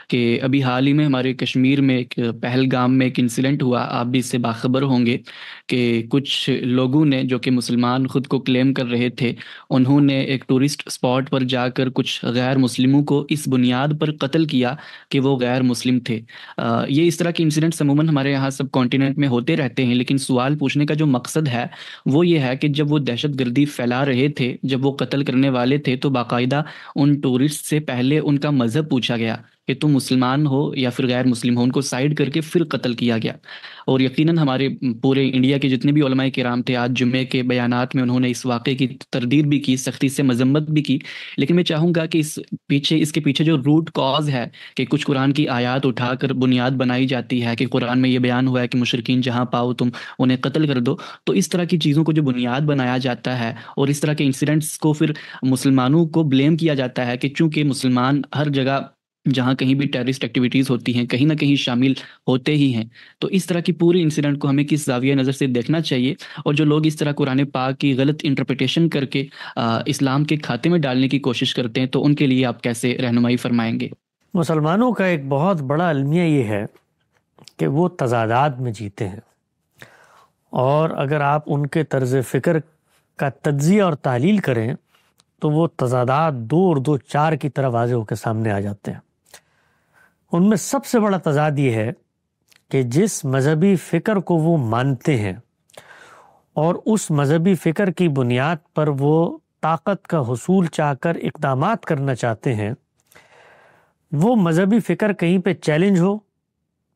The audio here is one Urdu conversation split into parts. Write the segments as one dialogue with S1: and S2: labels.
S1: کہ ابھی حال ہی میں ہمارے کشمیر میں ایک پہلگام میں ایک انسیڈنٹ ہوا، آپ بھی اس سے باخبر ہوں گے کہ کچھ لوگوں نے جو کہ مسلمان خود کو کلیم کر رہے تھے، انہوں نے ایک ٹورسٹ اسپاٹ پر جا کر کچھ غیر مسلموں کو اس بنیاد پر قتل کیا کہ وہ غیر مسلم تھے۔ یہ اس طرح کے انسیڈنٹس عموماً ہمارے یہاں سب کانٹیننٹ میں ہوتے رہتے ہیں، لیکن سوال پوچھنے کا جو مقصد ہے وہ یہ ہے کہ جب وہ دہشت گردی پھیلا رہے تھے، جب وہ قتل کرنے والے تھے، تو باقاعدہ ان ٹورسٹ سے پہلے ان کا مذہب پوچھا گیا کہ تم مسلمان ہو یا پھر غیر مسلم ہو، ان کو سائڈ کر کے پھر قتل کیا گیا۔ اور یقیناً ہمارے پورے انڈیا کے جتنے بھی علماء کرام تھے، آج جمعے کے بیانات میں انہوں نے اس واقعے کی تردید بھی کی، سختی سے مذمت بھی کی، لیکن میں چاہوں گا کہ اس کے پیچھے جو روٹ کاز ہے کہ کچھ قرآن کی آیات اٹھا کر بنیاد بنائی جاتی ہے کہ قرآن میں یہ بیان ہوا ہے کہ مشرکین جہاں پاؤ تم انہیں قتل کر دو، تو اس طرح کی چیزوں کو جو بنیاد بنایا جاتا ہے اور اس طرح کے انسیڈنٹس کو پھر مسلمانوں کو بلیم کیا جاتا ہے کہ چونکہ مسلمان ہر جگہ جہاں کہیں بھی ٹیررسٹ ایکٹیویٹیز ہوتی ہیں کہیں نہ کہیں شامل ہوتے ہی ہیں، تو اس طرح کی پوری انسیڈنٹ کو ہمیں کس زاویہ نظر سے دیکھنا چاہیے، اور جو لوگ اس طرح قرآن پاک کی غلط انٹرپریٹیشن کر کے اسلام کے کھاتے میں ڈالنے کی کوشش کرتے ہیں، تو ان کے لیے آپ کیسے رہنمائی فرمائیں گے؟
S2: مسلمانوں کا ایک بہت بڑا المیہ یہ ہے کہ وہ تضادات میں جیتے ہیں، اور اگر آپ ان کے طرز فکر کا تجزیہ اور تحلیل کریں تو وہ تضادات دو اور دو چار کی طرح واضح ہو کے سامنے آ جاتے ہیں۔ ان میں سب سے بڑا تضاد یہ ہے کہ جس مذہبی فکر کو وہ مانتے ہیں اور اس مذہبی فکر کی بنیاد پر وہ طاقت کا حصول چاہ کر اقدامات کرنا چاہتے ہیں، وہ مذہبی فکر کہیں پہ چیلنج ہو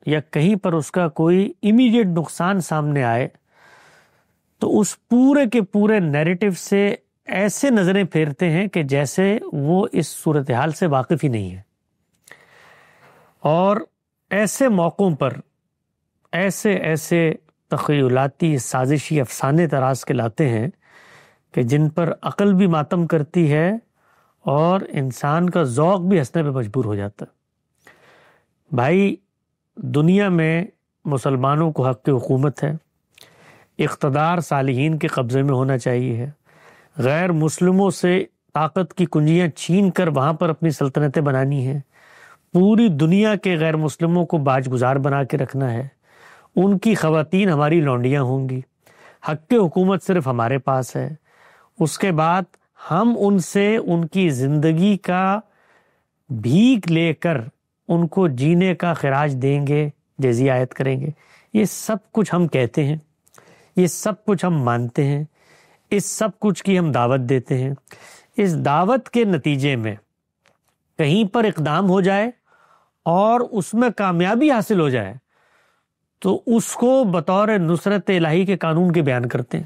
S2: یا کہیں پر اس کا کوئی امیڈیٹ نقصان سامنے آئے تو اس پورے کے پورے نیریٹو سے ایسے نظریں پھیرتے ہیں کہ جیسے وہ اس صورتحال سے واقف ہی نہیں ہے، اور ایسے موقعوں پر ایسے تخیلاتی سازشی افسانے تراش کے لاتے ہیں کہ جن پر عقل بھی ماتم کرتی ہے اور انسان کا ذوق بھی ہنسنے پہ مجبور ہو جاتا ہے۔ بھائی، دنیا میں مسلمانوں کو حق کی حکومت ہے، اقتدار صالحین کے قبضے میں ہونا چاہیے، غیر مسلموں سے طاقت کی کنجیاں چھین کر وہاں پر اپنی سلطنتیں بنانی ہیں، پوری دنیا کے غیر مسلموں کو باج گزار بنا کے رکھنا ہے، ان کی خواتین ہماری لونڈیاں ہوں گی، حق کی حکومت صرف ہمارے پاس ہے، اس کے بعد ہم ان سے ان کی زندگی کا بھیک لے کر ان کو جینے کا خراج دیں گے، جزیہ عائد کریں گے۔ یہ سب کچھ ہم کہتے ہیں، یہ سب کچھ ہم مانتے ہیں، اس سب کچھ کی ہم دعوت دیتے ہیں۔ اس دعوت کے نتیجے میں کہیں پر اقدام ہو جائے اور اس میں کامیابی حاصل ہو جائے تو اس کو بطور نصرت الہی کے قانون کے بیان کرتے ہیں،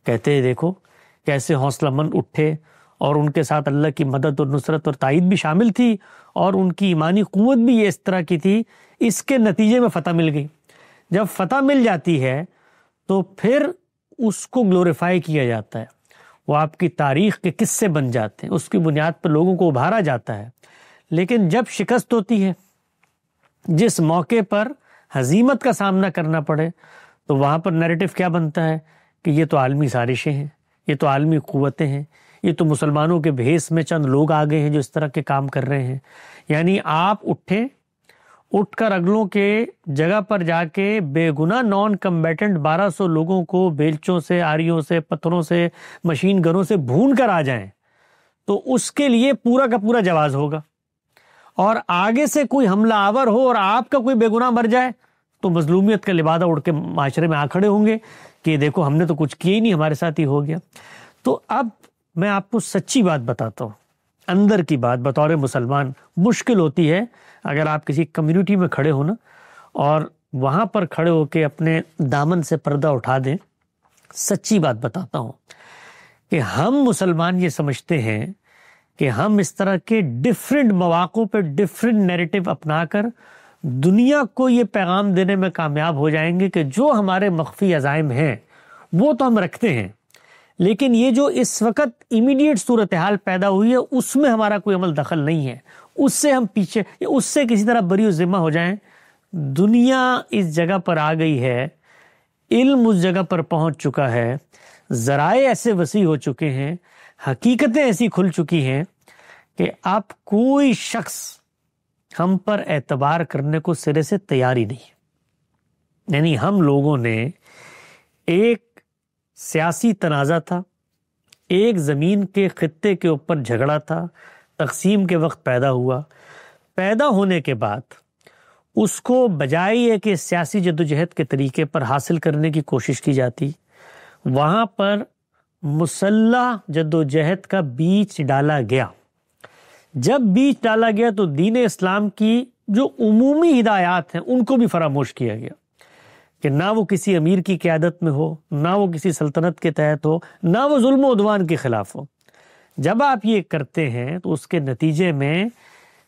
S2: کہتے ہیں دیکھو کیسے حوصلہ مند اٹھے، اور ان کے ساتھ اللہ کی مدد اور نصرت اور تائید بھی شامل تھی، اور ان کی ایمانی قوت بھی یہ اس طرح کی تھی، اس کے نتیجے میں فتح مل گئی۔ جب فتح مل جاتی ہے تو پھر اس کو گلوریفائی کیا جاتا ہے، وہ آپ کی تاریخ کے قصے بن جاتے ہیں، اس کی بنیاد پر لوگوں کو ابھارا جاتا ہے۔ لیکن جب شکست ہوتی ہے، جس موقع پر ہزیمت کا سامنا کرنا پڑے، تو وہاں پر نیریٹو کیا بنتا ہے کہ یہ تو عالمی سازشیں ہیں، یہ تو عالمی قوتیں ہیں، یہ تو مسلمانوں کے بھیس میں چند لوگ آ گئے ہیں جو اس طرح کے کام کر رہے ہیں۔ یعنی آپ اٹھ کر اگلوں کے جگہ پر جا کے بے گناہ نان کمبیٹنٹ 1200 لوگوں کو بیلچوں سے، آریوں سے، پتھروں سے، مشین گنوں سے بھون کر آ جائیں، تو اس کے لیے پورا کا پورا جواز ہوگا، اور آگے سے کوئی حملہ آور ہو اور آپ کا کوئی بے گناہ مر جائے تو مظلومیت کا لبادہ اڑ کے معاشرے میں آ کھڑے ہوں گے کہ دیکھو ہم نے تو کچھ کیا ہی نہیں، ہمارے ساتھ ہی ہو گیا۔ تو اب میں آپ کو سچی بات بتاتا ہوں، اندر کی بات بطور مسلمان مشکل ہوتی ہے اگر آپ کسی کمیونٹی میں کھڑے ہو نا، اور وہاں پر کھڑے ہو کے اپنے دامن سے پردہ اٹھا دیں۔ سچی بات بتاتا ہوں کہ ہم مسلمان یہ سمجھتے ہیں کہ ہم اس طرح کے ڈیفرنٹ مواقعوں پہ ڈیفرنٹ نیریٹو اپنا کر دنیا کو یہ پیغام دینے میں کامیاب ہو جائیں گے کہ جو ہمارے مخفی عزائم ہیں وہ تو ہم رکھتے ہیں، لیکن یہ جو اس وقت امیڈیٹ صورتحال پیدا ہوئی ہے اس میں ہمارا کوئی عمل دخل نہیں ہے، اس سے ہم پیچھے، اس سے کسی طرح بری و ذمہ ہو جائیں۔ دنیا اس جگہ پر آ گئی ہے، علم اس جگہ پر پہنچ چکا ہے، ذرائع ایسے وسیع ہو چکے ہیں، حقیقتیں ایسی کھل چکی ہیں کہ اب کوئی شخص ہم پر اعتبار کرنے کو سرے سے تیار ہی نہیں. یعنی ہم لوگوں نے ایک سیاسی تنازع تھا، ایک زمین کے خطے کے اوپر جھگڑا تھا، تقسیم کے وقت پیدا ہوا. پیدا ہونے کے بعد اس کو بجائے ہے کہ سیاسی جدوجہد کے طریقے پر حاصل کرنے کی کوشش کی جاتی، وہاں پر مسلح جدوجہد کا بیج ڈالا گیا. جب بیج ڈالا گیا تو دین اسلام کی جو عمومی ہدایات ہیں ان کو بھی فراموش کیا گیا کہ نہ وہ کسی امیر کی قیادت میں ہو، نہ وہ کسی سلطنت کے تحت ہو، نہ وہ ظلم و عدوان کے خلاف ہو. جب آپ یہ کرتے ہیں تو اس کے نتیجے میں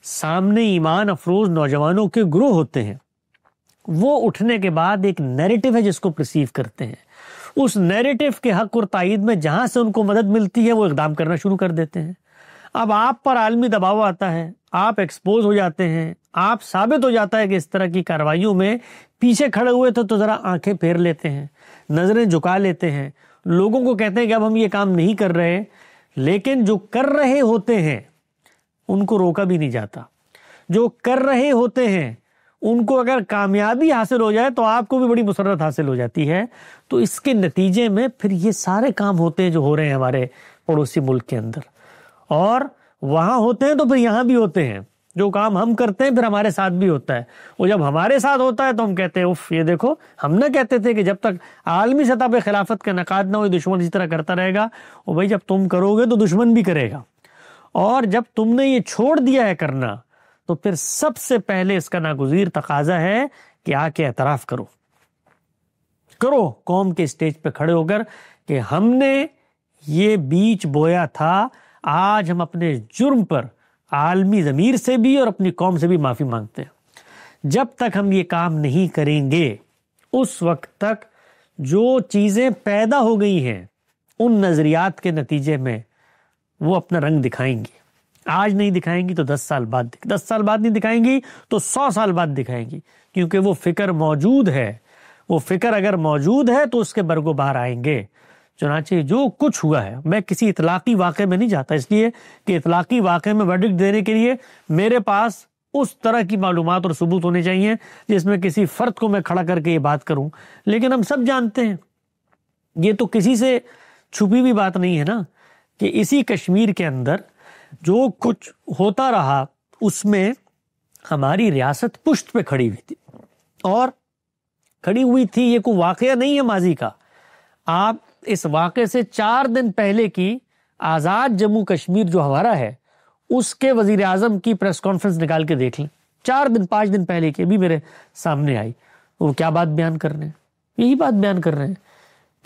S2: سامنے ایمان افروز نوجوانوں کے گروہ ہوتے ہیں. وہ اٹھنے کے بعد ایک نیریٹو ہے جس کو پرسیو کرتے ہیں، اس نیریٹو کے حق اور تائید میں جہاں سے ان کو مدد ملتی ہے وہ اقدام کرنا شروع کر دیتے ہیں. اب آپ پر عالمی دباؤ آتا ہے، آپ ایکسپوز ہو جاتے ہیں، آپ ثابت ہو جاتا ہے کہ اس طرح کی کارروائیوں میں پیچھے کھڑے ہوئے تھے تو ذرا آنکھیں پھیر لیتے ہیں، نظریں جھکا لیتے ہیں، لوگوں کو کہتے ہیں کہ اب ہم یہ کام نہیں کر رہے. لیکن جو کر رہے ہوتے ہیں ان کو روکا بھی نہیں جاتا. جو کر رہے ہوتے ہیں ان کو اگر کامیابی حاصل ہو جائے تو آپ کو بھی بڑی مسرت حاصل ہو جاتی ہے. تو اس کے نتیجے میں پھر یہ سارے کام ہوتے ہیں جو ہو رہے ہیں ہمارے پڑوسی ملک کے اندر، اور وہاں ہوتے ہیں تو پھر یہاں بھی ہوتے ہیں. جو کام ہم کرتے ہیں پھر ہمارے ساتھ بھی ہوتا ہے. وہ جب ہمارے ساتھ ہوتا ہے تو ہم کہتے ہیں اف یہ دیکھو، ہم نہ کہتے تھے کہ جب تک عالمی سطح پہ خلافت کا انعقاد نہ ہو دشمن اسی طرح کرتا رہے گا. اور بھائی جب تم کرو گے تو دشمن بھی کرے گا، اور جب تم نے یہ چھوڑ دیا ہے کرنا تو پھر سب سے پہلے اس کا ناگزیر تقاضا ہے کہ آ کے اعتراف کرو قوم کے اسٹیج پہ کھڑے ہو کر کہ ہم نے یہ بیج بویا تھا. آج ہم اپنے جرم پر عالمی ضمیر سے بھی اور اپنی قوم سے بھی معافی مانگتے ہیں. جب تک ہم یہ کام نہیں کریں گے اس وقت تک جو چیزیں پیدا ہو گئی ہیں ان نظریات کے نتیجے میں وہ اپنا رنگ دکھائیں گی. آج نہیں دکھائیں گی تو 10 سال بعد 10 سال بعد نہیں دکھائیں گی تو 100 سال بعد دکھائیں گی، کیونکہ وہ فکر موجود ہے. وہ فکر اگر موجود ہے تو اس کے برگ و بہار آئیں گے. چنانچہ جو کچھ ہوا ہے، میں کسی اطلاقی واقعے میں نہیں جاتا، اس لیے کہ اطلاقی واقعے میں ورڈکٹ دینے کے لیے میرے پاس اس طرح کی معلومات اور ثبوت ہونے چاہیے جس میں کسی فرد کو میں کھڑا کر کے یہ بات کروں. لیکن ہم سب جانتے ہیں، یہ تو کسی سے چھپی ہوئی بات نہیں ہے نا، کہ اسی کشمیر کے اندر جو کچھ ہوتا رہا اس میں ہماری ریاست پشت پہ کھڑی ہوئی تھی، اور کھڑی ہوئی تھی. یہ کوئی واقعہ نہیں ہے ماضی کا. آپ اس واقعے سے 4 دن پہلے کی آزاد جموں کشمیر جو ہمارا ہے اس کے وزیر اعظم کی پریس کانفرنس نکال کے دیکھ لیں. 5 دن پہلے کی ابھی میرے سامنے آئی. وہ کیا بات بیان کر رہے ہیں؟ یہی بات بیان کر رہے ہیں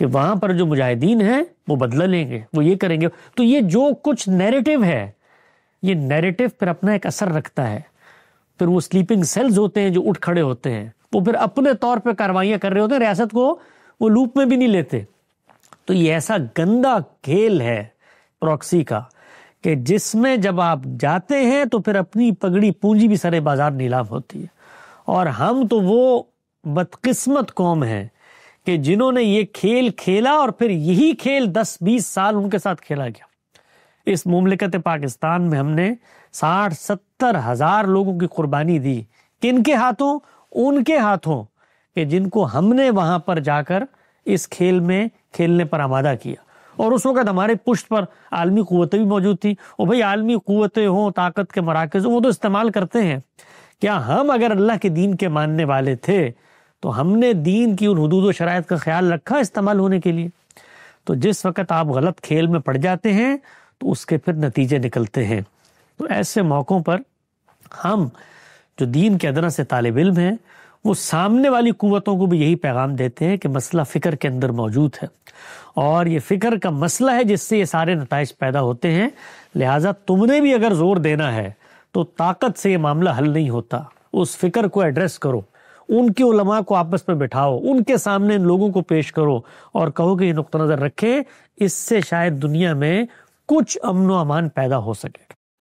S2: کہ وہاں پر جو مجاہدین ہیں وہ بدلہ لیں گے، وہ یہ کریں گے. تو یہ جو کچھ نیریٹو ہے، یہ نیریٹو پھر اپنا ایک اثر رکھتا ہے. پھر وہ سلیپنگ سیلز ہوتے ہیں جو اٹھ کھڑے ہوتے ہیں، وہ پھر اپنے طور پہ کاروائیاں کر رہے ہوتے ہیں، ریاست کو وہ لوپ میں بھی نہیں لیتے. تو یہ ایسا گندا کھیل ہے پراکسی کا کہ جس میں جب آپ جاتے ہیں تو پھر اپنی پگڑی پونجی بھی سرے بازار نیلام ہوتی ہے. اور ہم تو وہ بدقسمت قوم ہیں کہ جنہوں نے یہ کھیل کھیلا اور پھر یہی کھیل 10-20 سال ان کے ساتھ کھیلا گیا. اس مملکت پاکستان میں ہم نے 60-70 ہزار لوگوں کی قربانی دی. کن کے ہاتھوں؟ ان کے ہاتھوں کہ جن کو ہم نے وہاں پر جا کر اس کھیل میں کھیلنے پر آمادہ کیا. اور اس وقت ہمارے پشت پر عالمی قوتیں بھی موجود تھیں. اور بھئی عالمی قوتیں ہوں، طاقت کے مراکز ہوں، وہ تو استعمال کرتے ہیں. کیا ہم اگر اللہ کے دین کے ماننے والے تھے تو ہم نے دین کی ان حدود و شرائط کا خیال رکھا استعمال ہونے کے لیے؟ تو جس وقت آپ غلط کھیل میں پڑ جاتے ہیں تو اس کے پھر نتیجے نکلتے ہیں. تو ایسے موقعوں پر ہم جو دین کے ادنا سے طالب علم ہیں وہ سامنے والی قوتوں کو بھی یہی پیغام دیتے ہیں کہ مسئلہ فکر کے اندر موجود ہے، اور یہ فکر کا مسئلہ ہے جس سے یہ سارے نتائج پیدا ہوتے ہیں. لہٰذا تم نے بھی اگر زور دینا ہے تو طاقت سے یہ معاملہ حل نہیں ہوتا. اس فکر کو ایڈریس کرو، ان کے علماء کو آپس میں بٹھاؤ، ان کے سامنے ان لوگوں کو پیش کرو اور کہو کہ یہ نقطہ نظر رکھیں. اس سے شاید دنیا میں کچھ امن و امان پیدا ہو سکے.